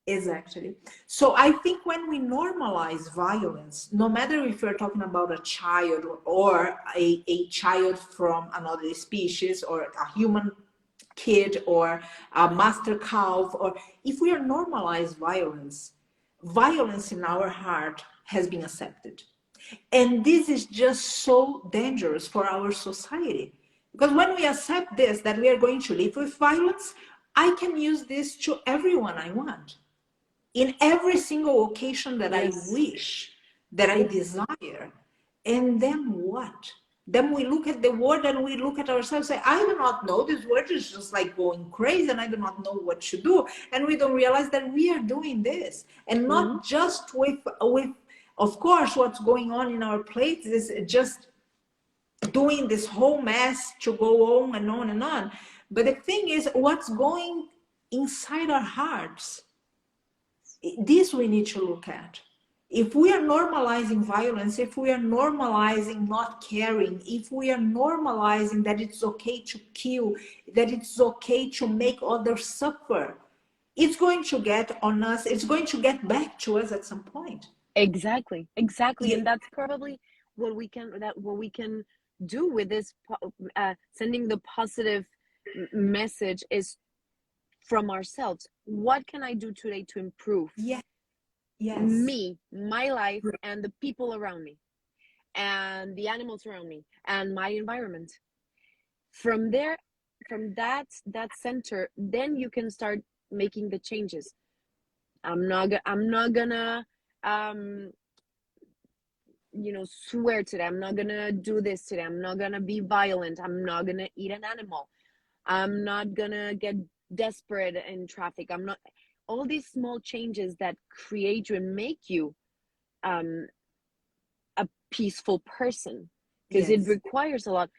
Exactly. So I think when we normalize violence, no matter if you're talking about a child or a child from another species or a human kid or a master calf, or if we are normalize violence, violence in our heart has been accepted. And this is just so dangerous for our society. Because when we accept this, that we are going to live with violence, I can use this to everyone I want in every single occasion that I wish, that I desire. And then what? Then we look at the world and we look at ourselves and say, I do not know, this world is just like going crazy and I do not know what to do. And we don't realize that we are doing this. And not just with, of course, what's going on in our plates is just doing this whole mess to go on and on and on. But the thing is, what's going inside our hearts, this we need to look at. If we are normalizing violence, if we are normalizing not caring, if we are normalizing that it's okay to kill, that it's okay to make others suffer, it's going to get on us, it's going to get back to us at some point. Exactly. Yeah. And that's probably what we can do with this, sending the positive message is from ourselves. What can I do today to improve me, my life, and the people around me, and the animals around me, and my environment? From there, from that center, then you can start making the changes. I'm not gonna swear today. I'm not gonna do this today. I'm not gonna be violent. I'm not gonna eat an animal. I'm not gonna get desperate in traffic. I'm not. All these small changes that create you and make you a peaceful person, because it requires a lot.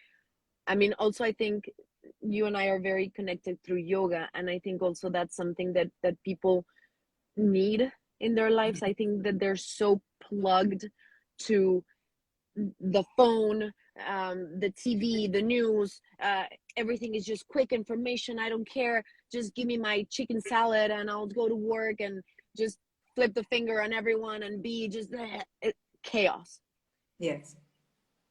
I mean, also, I think you and I are very connected through yoga, and I think also that's something that people need in their lives. I think that they're so plugged to the phone, the TV, the news, everything is just quick information. I don't care. Just give me my chicken salad and I'll go to work and just flip the finger on everyone and be just chaos. Yes.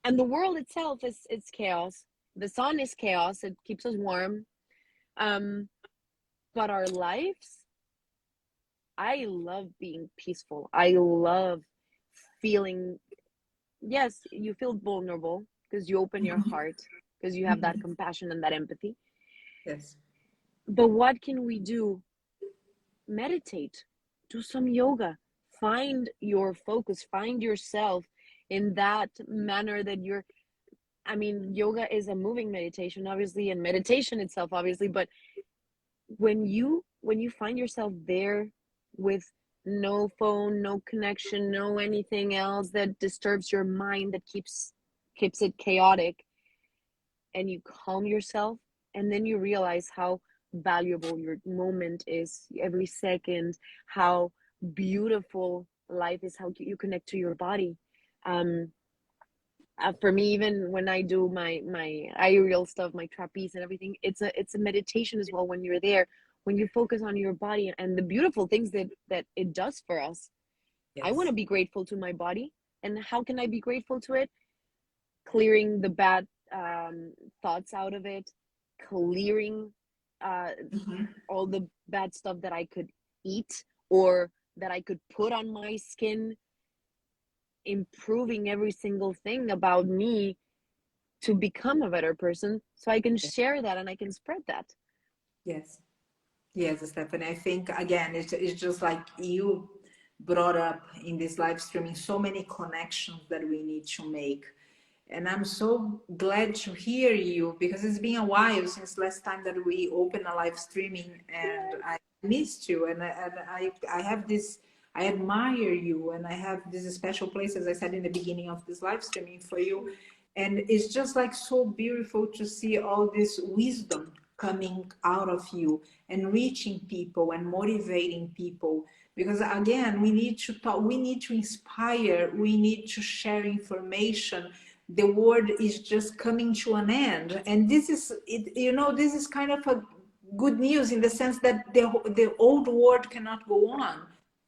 And the world itself is chaos. The sun is chaos. It keeps us warm. But our lives, I love being peaceful. I love feeling, yes, you feel vulnerable because you open your heart, because you have that compassion and that empathy. Yes. But what can we do? Meditate, do some yoga, find your focus, find yourself in that manner that you're, I mean, yoga is a moving meditation, obviously, and meditation itself, obviously, but when you find yourself there with no phone, no connection, no anything else that disturbs your mind, that keeps it chaotic, and you calm yourself, and then you realize how valuable your moment is, every second, how beautiful life is, how you connect to your body. For me, even when I do my aerial stuff, my trapeze and everything, it's a meditation as well. When you're there, when you focus on your body and the beautiful things that it does for us. Yes. I want to be grateful to my body. And how can I be grateful to it? Clearing the bad thoughts out of it, clearing all the bad stuff that I could eat or that I could put on my skin, improving every single thing about me to become a better person, so I can share that and I can spread that. Yes. Yes, Stephanie, I think, again, it's just like you brought up in this live streaming, so many connections that we need to make. And I'm so glad to hear you, because it's been a while since last time that we opened a live streaming, and I missed you. And I have this, I admire you, and I have this special place, as I said in the beginning of this live streaming, for you. And it's just like so beautiful to see all this wisdom coming out of you and reaching people and motivating people, because again, we need to talk, we need to inspire, we need to share information. The world is just coming to an end, and this is it, you know, this is kind of a good news in the sense that the old world cannot go on.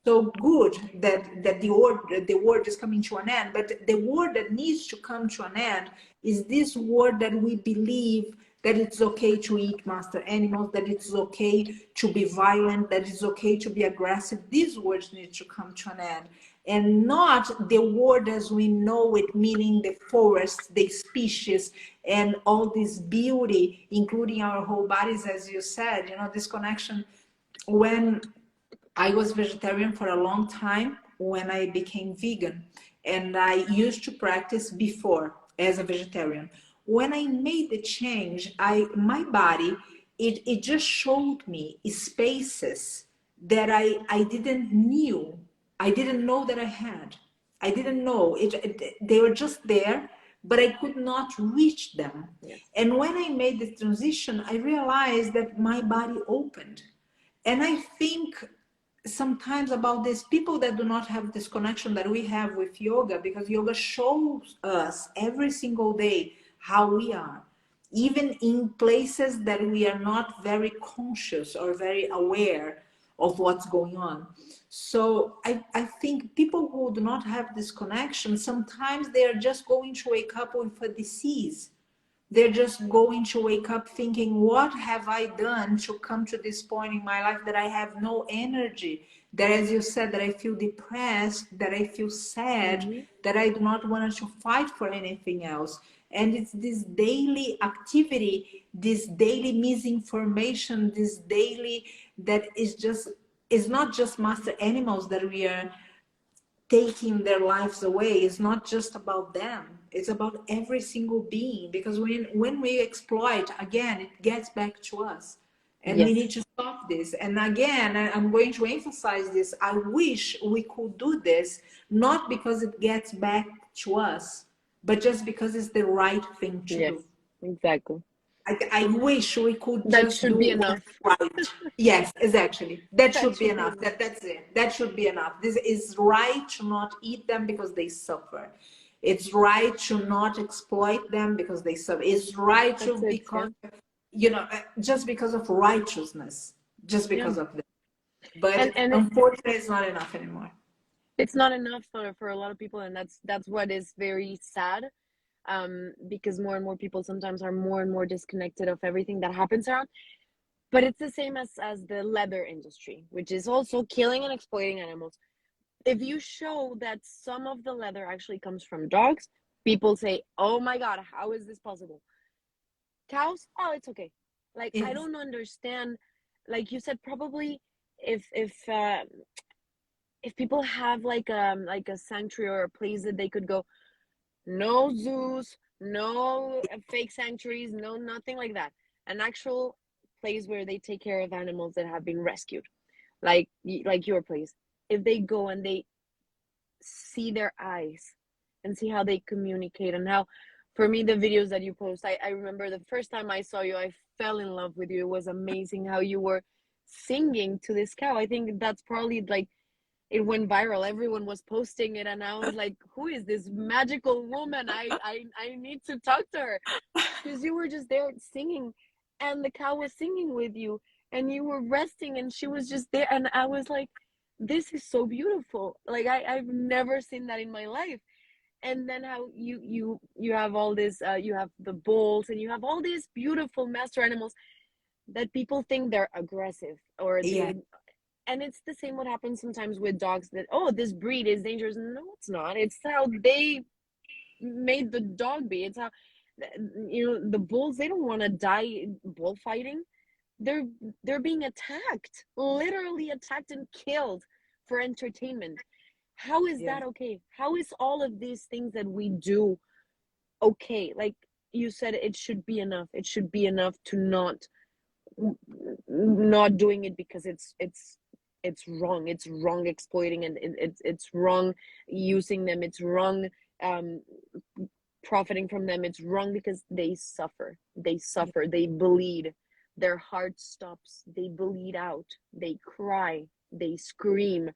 So good that the world is coming to an end, but the word that needs to come to an end is this word that we believe that it's okay to eat master animals, that it's okay to be violent, that it's okay to be aggressive. These words need to come to an end, and not the word as we know it, meaning the forest, the species, and all this beauty, including our whole bodies, as you said, you know, this connection. When I was vegetarian for a long time, when I became vegan, and I used to practice before as a vegetarian. When I made the change, my body, it just showed me spaces that I didn't knew, I didn't know that I had. I didn't know they were just there, but I could not reach them. Yes. And when I made the transition, I realized that my body opened. And I think sometimes about these people that do not have this connection that we have with yoga, because yoga shows us every single day how we are, even in places that we are not very conscious or very aware of what's going on. So I think people who do not have this connection, sometimes they are just going to wake up with a disease. They're just going to wake up thinking, what have I done to come to this point in my life that I have no energy, that, as you said, that I feel depressed, that I feel sad, that I do not want to fight for anything else. And it's this daily activity, this daily misinformation, this daily that is not just master animals that we are taking their lives away. Is not just about them, it's about every single being, because when we exploit, again, it gets back to us, and Yes. we need to stop this. And again, I'm going to emphasize this, I wish we could do this, not because it gets back to us, but just because it's the right thing to Yes, do. exactly. I wish we could That just should do be what's enough. right. Yes, exactly. That should be should be enough. enough. That's it. That should be enough. This is right to not eat them because they suffer. It's right to not exploit them because they suffer. It's right That's to, it, because, yeah. you know, just because of righteousness, just Yeah. because of that. But And unfortunately, it's not enough anymore. it's not enough for a lot of people, and that's what is very sad. Because more and more people sometimes are more and more disconnected of everything that happens around. But it's the same as the leather industry, which is also killing and exploiting animals. If you show that some of the leather actually comes from dogs, people say, "Oh my God, how is this possible?" Cows, oh, it's okay. Like, I Yes. don't understand. Like you said, probably if if people have like a sanctuary or a place that they could go, no zoos, no fake sanctuaries, no nothing like that. An actual place where they take care of animals that have been rescued, like your place. If they go and they see their eyes and see how they communicate, and how, for me, the videos that you post, I remember the first time I saw you, I fell in love with you. It was amazing how you were singing to this cow. I think that's probably like, it went viral, everyone was posting it, and I was like, who is this magical woman? I need to talk to her, because you were just there singing, and the cow was singing with you, and you were resting, and she was just there, and I was like, this is so beautiful. Like, I've never seen that in my life. And then how you have all this, you have the bulls, and you have all these beautiful master animals that people think they're aggressive, or Yeah. they, and it's the same what happens sometimes with dogs, that, oh, this breed is dangerous. No, it's not. It's how they made the dog be. It's how, the bulls, they don't want to die bullfighting. They're being attacked, literally attacked and killed for entertainment. How is Yeah. that okay? How is all of these things that we do okay? Like you said, it should be enough. It should be enough to not doing it, because it's wrong. It's wrong exploiting, and it's wrong using them. It's wrong um profiting from them. It's wrong because they suffer. They bleed. Their heart stops. They bleed out. They cry. they scream.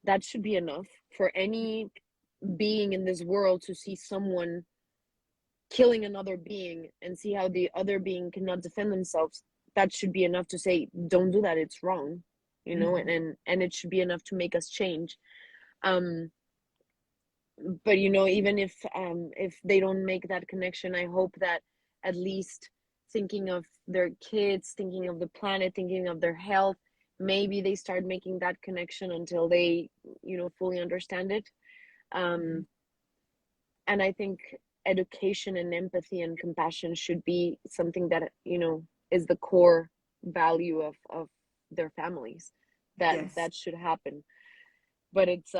That should be enough for any being in this world to see someone killing another being and see how the other being cannot defend themselves. That should be enough to say, don't do that, it's wrong, you know. And it should be enough to make us change. But you know, even if they don't make that connection, I hope that at least thinking of their kids, thinking of the planet, thinking of their health, maybe they start making that connection until they, you know, fully understand it. And I think education and empathy and compassion should be something that, you know, is the core value of their families. That should happen. But it's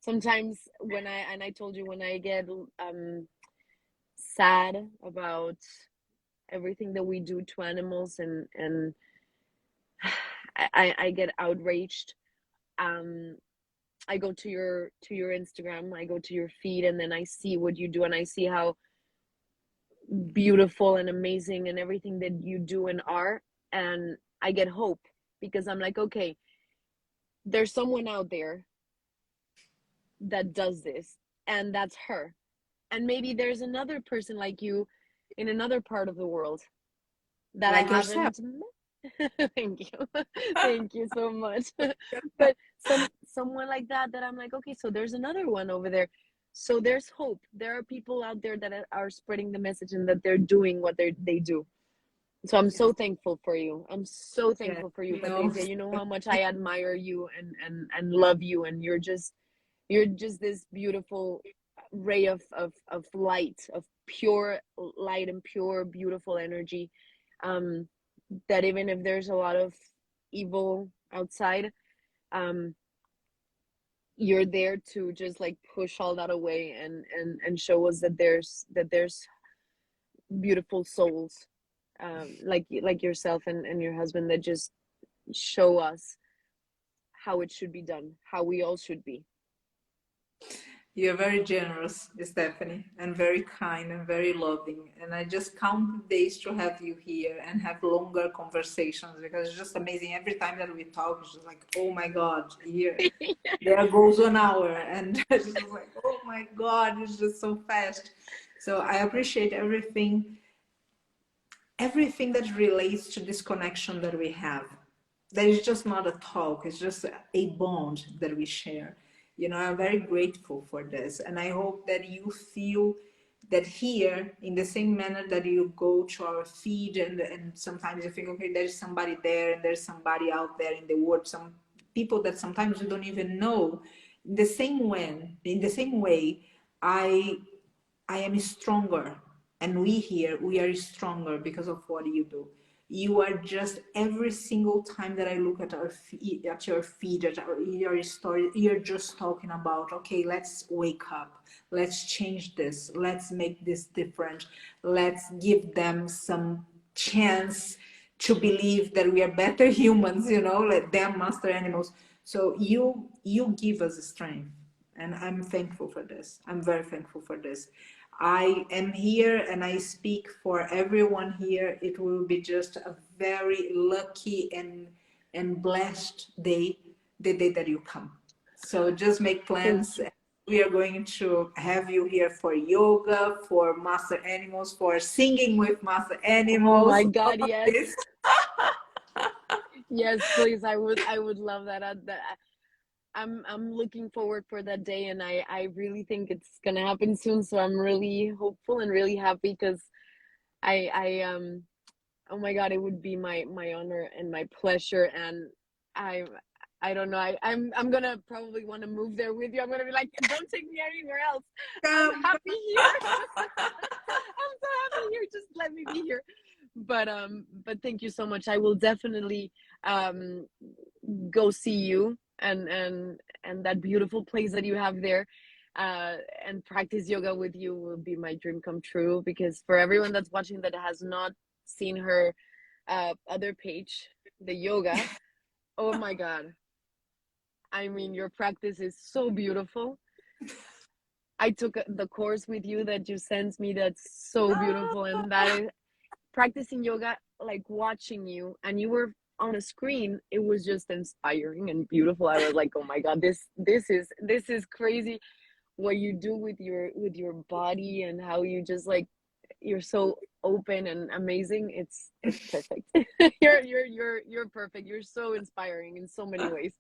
sometimes when I told you, when I get sad about everything that we do to animals, and I get outraged. I go to your Instagram, I go to your feed, and then I see what you do, and I see how beautiful and amazing and everything that you do and are, and I get hope, because I'm like, okay, there's someone out there that does this, and that's her. And maybe there's another person like you in another part of the world that like I yourself. haven't thank you. Thank you so much. But someone like that I'm like, okay, so there's another one over there. So there's hope. There are people out there that are spreading the message, and that they're doing what they do. So I'm so thankful for you. I'm so thankful for you, Patricia. You know how much I admire you and love you, and you're just this beautiful ray of light, of pure light and pure beautiful energy. That even if there's a lot of evil outside, you're there to just like push all that away and show us that there's beautiful souls, like yourself and your husband, that just show us how it should be done, how we all should be. You're very generous, Stephanie, and very kind and very loving. And I just count the days to have you here and have longer conversations, because it's just amazing. Every time that we talk, it's just like, oh my God, here, there goes 1 hour. And it's just like, oh my God, it's just so fast. So I appreciate everything that relates to this connection that we have. That is just not a talk, it's just a bond that we share. You know, I'm very grateful for this, and I hope that you feel that here, in the same manner that you go to our feed, and sometimes you think, okay, there's somebody there and there's somebody out there in the world, some people that sometimes you don't even know. In the same way, I am stronger, and we here, we are stronger because of what you do. You are just, every single time that I look at your feed, at your story, you're just talking about, okay, let's wake up, let's change this, let's make this different, let's give them some chance to believe that we are better humans, you know, let them master animals. So you give us strength, and I'm thankful for this. I'm very thankful for this. I am here and I speak for everyone here. It will be just a very lucky and blessed day, the day that you come. So just make plans. We are going to have you here for yoga, for master animals, for singing with master animals. Oh my God, yes. Yes, please. I would love that. I'm looking forward for that day, and I really think it's gonna happen soon. So I'm really hopeful and really happy, because I oh my God, it would be my honor and my pleasure. And I don't know, I'm gonna probably want to move there with you. I'm gonna be like, don't take me anywhere else. I'm happy here. I'm so happy here. Just let me be here. But thank you so much. I will definitely go see you and that beautiful place that you have there, and practice yoga with you will be my dream come true. Because for everyone that's watching that has not seen her other page, the yoga, oh my God, I mean, your practice is so beautiful. I took the course with you that you sent me, that's so beautiful. And that is practicing yoga, like watching you, and you were on a screen, it was just inspiring and beautiful. I was like, oh my God, this is crazy what you do with your body, and how you just like, you're so open and amazing. It's perfect. You're perfect. You're so inspiring in so many ways.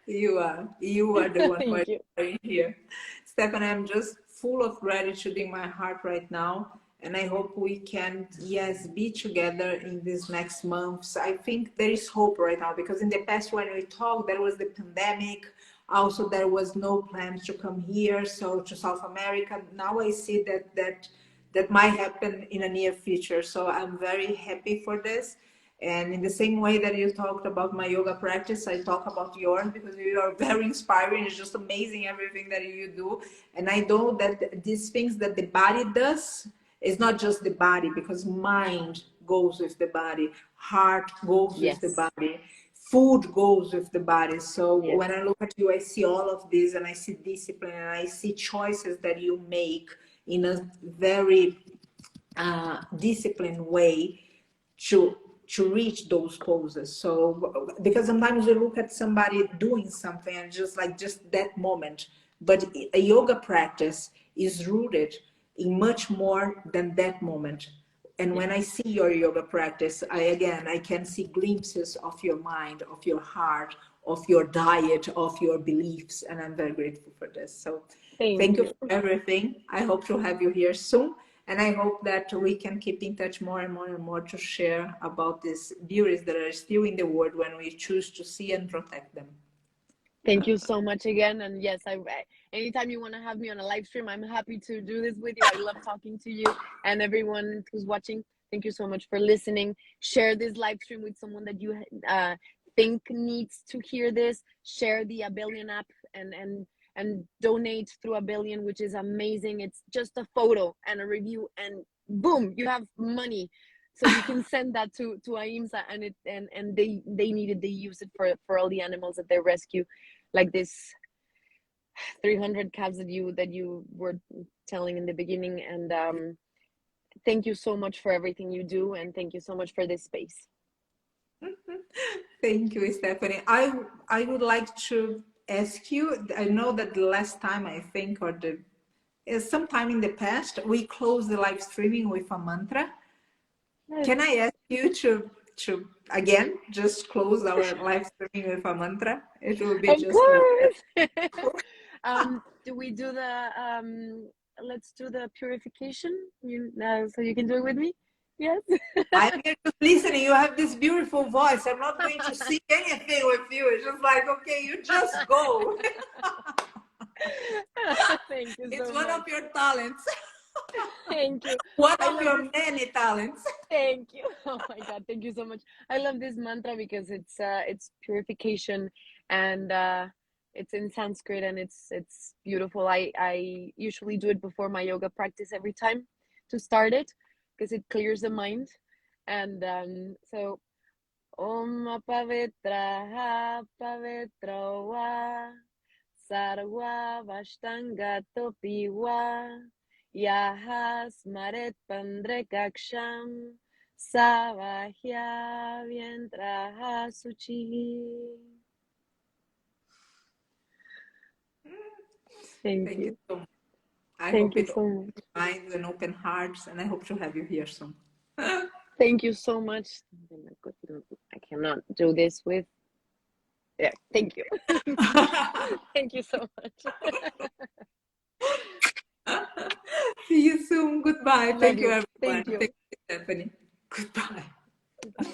You are the one who Thank is you. inspiring here. Stephanie, I'm just full of gratitude in my heart right now. And I hope we can, yes, be together in these next months. I think there is hope right now, because in the past when we talked, there was the pandemic. Also, there was no plans to come here, so to South America. Now I see that might happen in a near future. So I'm very happy for this. And in the same way that you talked about my yoga practice, I talk about yours, because you are very inspiring. It's just amazing everything that you do. And I know that these things that the body does is not just the body, because mind goes with the body, heart goes with the Yes. body, food goes with the body. So Yes. when I look at you, I see all of this, and I see discipline, and I see choices that you make in a very disciplined way to reach those poses. So because sometimes you look at somebody doing something and just that moment, but a yoga practice is rooted in much more than that moment. And when I see your yoga practice, I can see glimpses of your mind, of your heart, of your diet, of your beliefs, and I'm very grateful for this. So thank you for everything. I hope to have you here soon. And I hope that we can keep in touch more and more and more to share about these beauties that are still in the world when we choose to see and protect them. Thank you so much again. And yes, anytime you want to have me on a live stream, I'm happy to do this with you. I love talking to you and everyone who's watching. Thank you so much for listening. Share this live stream with someone that you think needs to hear this. Share the Abelian app and donate through Abelian, which is amazing. It's just a photo and a review, and boom, you have money. So you can send that to AIMSA, and they need it. They use it for all the animals that they rescue, like this 300 cats that you were telling in the beginning. And thank you so much for everything you do, and thank you so much for this space. Thank you, Stephanie. I would like to ask you, I know that the last time, I think, or sometime in the past, we closed the live streaming with a mantra. Yes. Can I ask you to again just close our live streaming with a mantra? It will be of just course. Do we do the let's do the purification, so you can do it with me? Yes. I'm here just listening. You have this beautiful voice. I'm not going to sing anything with you. It's just like, okay, you just go. Thank you so it's much. One of your talents. Thank you. One of your many talents. Thank you. Oh my God, thank you so much. I love this mantra because it's purification, and it's in Sanskrit, and it's beautiful. I usually do it before my yoga practice every time to start it, because it clears the mind. And so Om Pavitra Pavitra Va Sarva Vashtanga Topiwa Yahas Maret Pandrekaksham Savahya Vientraha Suchi. Thank you so much. I hope it opens minds and open hearts, and I hope to have you here soon. Thank you so much. I cannot do this with. Yeah, thank you. Thank you so much. See you soon. Goodbye. Thank you, everyone. Thank you. Thank you, Stephanie. Goodbye. Bye.